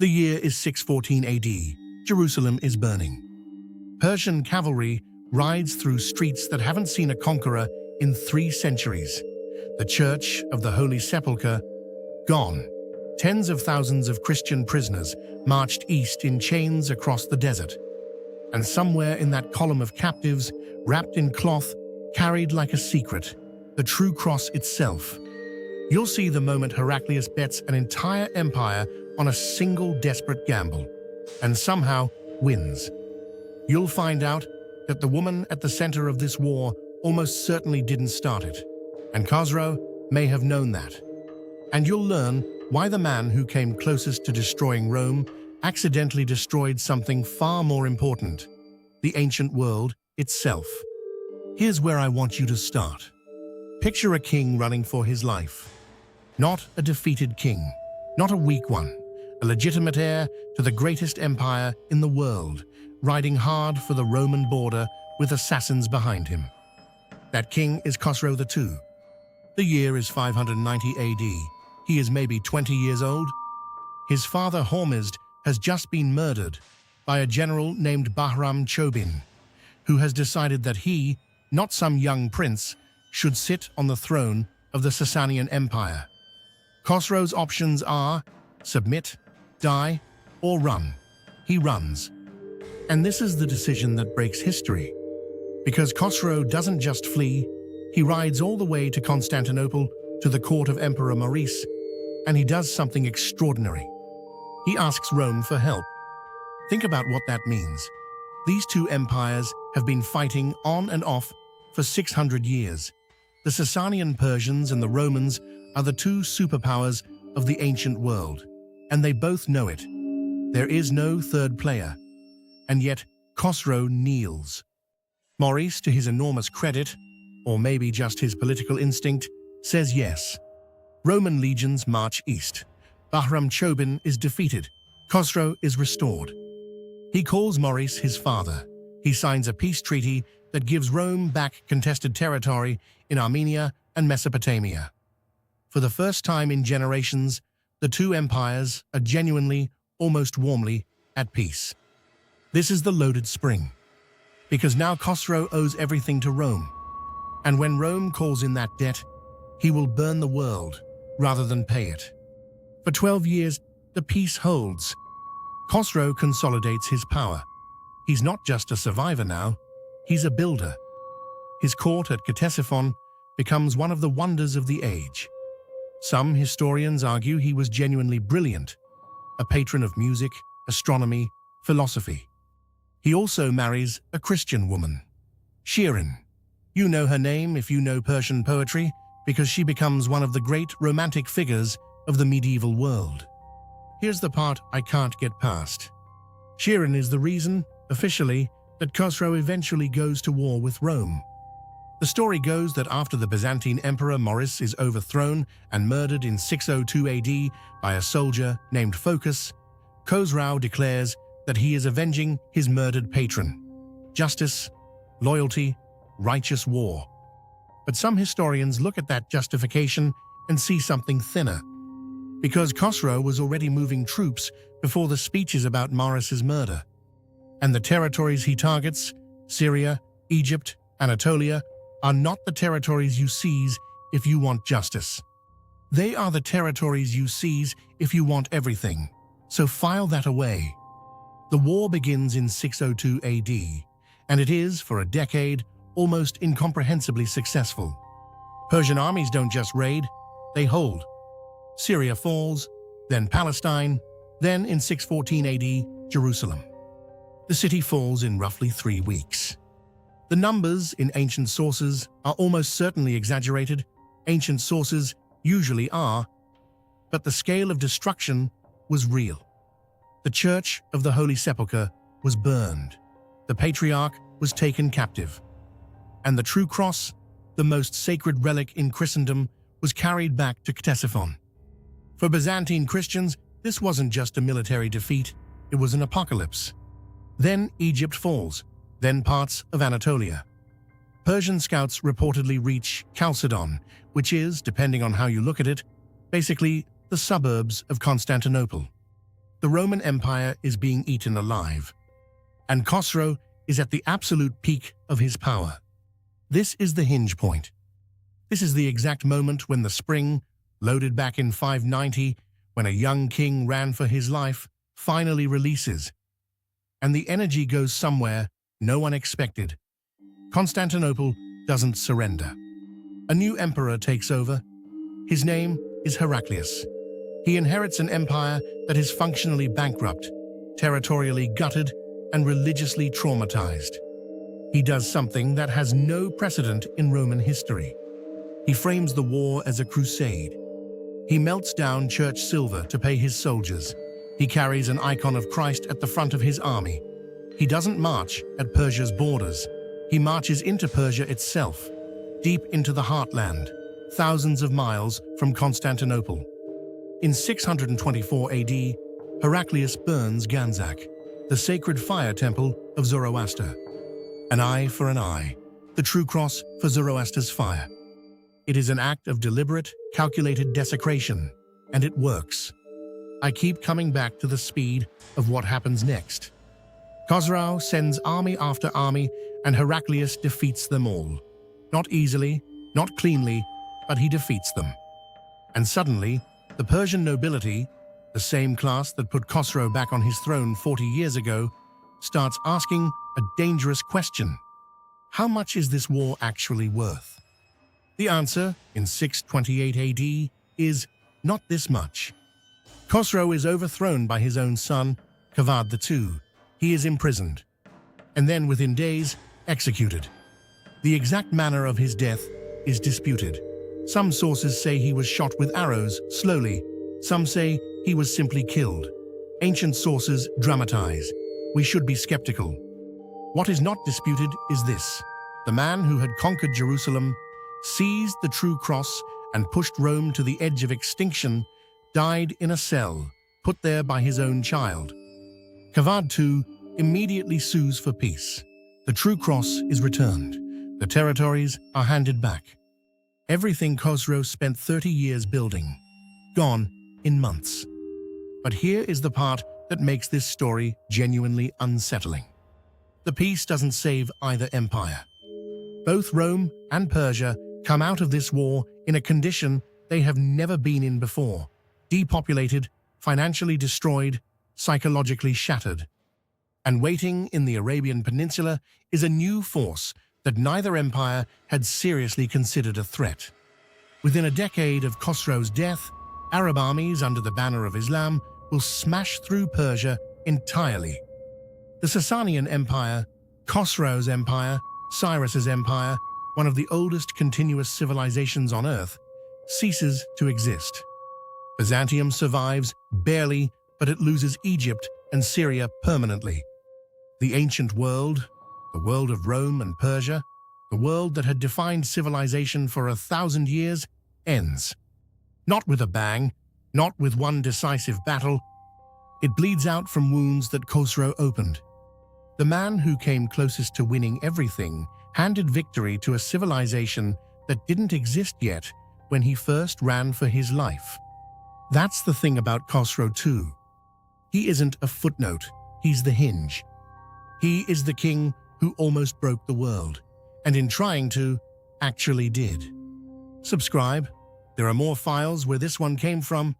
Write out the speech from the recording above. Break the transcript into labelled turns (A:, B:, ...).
A: The year is 614 AD. Jerusalem is burning. Persian cavalry rides through streets that haven't seen a conqueror in 3 centuries. The Church of the Holy Sepulchre, gone. Tens of thousands of Christian prisoners marched east in chains across the desert. And somewhere in that column of captives, wrapped in cloth, carried like a secret, the true cross itself. You'll see the moment Heraclius bets an entire empire on a single desperate gamble, and somehow wins. You'll find out that the woman at the center of this war almost certainly didn't start it, and Khosrow may have known that. And you'll learn why the man who came closest to destroying Rome accidentally destroyed something far more important, the ancient world itself. Here's where I want you to start. Picture a king running for his life. Not a defeated king, not a weak one, a legitimate heir to the greatest empire in the world, riding hard for the Roman border with assassins behind him. That king is Khosrow II. The year is 590 AD. He is maybe 20 years old. His father Hormizd has just been murdered by a general named Bahram Chobin, who has decided that he, not some young prince, should sit on the throne of the Sasanian Empire. Khosrow's options are submit, die, or run. He runs. And this is the decision that breaks history. Because Khosrow doesn't just flee, he rides all the way to Constantinople, to the court of Emperor Maurice, and he does something extraordinary. He asks Rome for help. Think about what that means. These 2 empires have been fighting on and off for 600 years. The Sasanian Persians and the Romans are the 2 superpowers of the ancient world, and they both know it. There is no third player. And yet, Khosrow kneels. Maurice, to his enormous credit, or maybe just his political instinct, says yes. Roman legions march east. Bahram Chobin is defeated. Khosrow is restored. He calls Maurice his father. He signs a peace treaty that gives Rome back contested territory in Armenia and Mesopotamia. For the first time in generations, the 2 empires are genuinely, almost warmly, at peace. This is the loaded spring, because now Khosrow owes everything to Rome. And when Rome calls in that debt, he will burn the world rather than pay it. For 12 years, the peace holds. Khosrow consolidates his power. He's not just a survivor now, he's a builder. His court at Ctesiphon becomes one of the wonders of the age. Some historians argue he was genuinely brilliant, a patron of music, astronomy, philosophy. He also marries a Christian woman, Shirin. You know her name if you know Persian poetry, because she becomes one of the great romantic figures of the medieval world. Here's the part I can't get past. Shirin is the reason, officially, that Khosrow eventually goes to war with Rome. The story goes that after the Byzantine Emperor Maurice is overthrown and murdered in 602 AD by a soldier named Phocas, Khosrow declares that he is avenging his murdered patron. Justice, loyalty, righteous war. But some historians look at that justification and see something thinner. Because Khosrow was already moving troops before the speeches about Maurice's murder. And the territories he targets, Syria, Egypt, Anatolia, are not the territories you seize if you want justice. They are the territories you seize if you want everything. So file that away. The war begins in 602 AD, and it is, for a decade, almost incomprehensibly successful. Persian armies don't just raid, they hold. Syria falls, then Palestine, then in 614 AD, Jerusalem. The city falls in roughly 3 weeks. The numbers in ancient sources are almost certainly exaggerated. Ancient sources usually are, but the scale of destruction was real. The Church of the Holy Sepulchre was burned. The Patriarch was taken captive. And the true cross, the most sacred relic in Christendom, was carried back to Ctesiphon. For Byzantine Christians, this wasn't just a military defeat, it was an apocalypse. Then Egypt falls, then parts of Anatolia. Persian scouts reportedly reach Chalcedon, which is, depending on how you look at it, basically the suburbs of Constantinople. The Roman Empire is being eaten alive, and Khosrow is at the absolute peak of his power. This is the hinge point. This is the exact moment when the spring, loaded back in 590, when a young king ran for his life, finally releases. And the energy goes somewhere no one expected. Constantinople doesn't surrender. A new emperor takes over. His name is Heraclius. He inherits an empire that is functionally bankrupt, territorially gutted, and religiously traumatized. He does something that has no precedent in Roman history. He frames the war as a crusade. He melts down church silver to pay his soldiers. He carries an icon of Christ at the front of his army. He doesn't march at Persia's borders. He marches into Persia itself, deep into the heartland, thousands of miles from Constantinople. In 624 AD, Heraclius burns Ganzak, the sacred fire temple of Zoroaster. An eye for an eye, the true cross for Zoroaster's fire. It is an act of deliberate, calculated desecration, and it works. I keep coming back to the speed of what happens next. Khosrow sends army after army, and Heraclius defeats them all. Not easily, not cleanly, but he defeats them. And suddenly, the Persian nobility, the same class that put Khosrow back on his throne 40 years ago, starts asking a dangerous question. How much is this war actually worth? The answer, in 628 AD, is not this much. Khosrow is overthrown by his own son, Khosrow II. He is imprisoned, and then within days, executed. The exact manner of his death is disputed. Some sources say he was shot with arrows, slowly. Some say he was simply killed. Ancient sources dramatize. We should be skeptical. What is not disputed is this. The man who had conquered Jerusalem, seized the true cross, and pushed Rome to the edge of extinction, died in a cell, put there by his own child. Khosrow II immediately sues for peace. The true cross is returned. The territories are handed back. Everything Khosrow spent 30 years building, gone in months. But here is the part that makes this story genuinely unsettling. The peace doesn't save either empire. Both Rome and Persia come out of this war in a condition they have never been in before: depopulated, financially destroyed, psychologically shattered. And waiting in the Arabian Peninsula is a new force that neither empire had seriously considered a threat. Within a decade of Khosrow's death, Arab armies under the banner of Islam will smash through Persia entirely. The Sasanian Empire, Khosrow's empire, Cyrus's empire, one of the oldest continuous civilizations on Earth, ceases to exist. Byzantium survives, barely, but it loses Egypt and Syria permanently. The ancient world, the world of Rome and Persia, the world that had defined civilization for 1,000 years, ends. Not with a bang, not with one decisive battle. It bleeds out from wounds that Khosrow opened. The man who came closest to winning everything handed victory to a civilization that didn't exist yet when he first ran for his life. That's the thing about Khosrow II. He isn't a footnote, he's the hinge. He is the king who almost broke the world, and in trying to, actually did. Subscribe. There are more files where this one came from.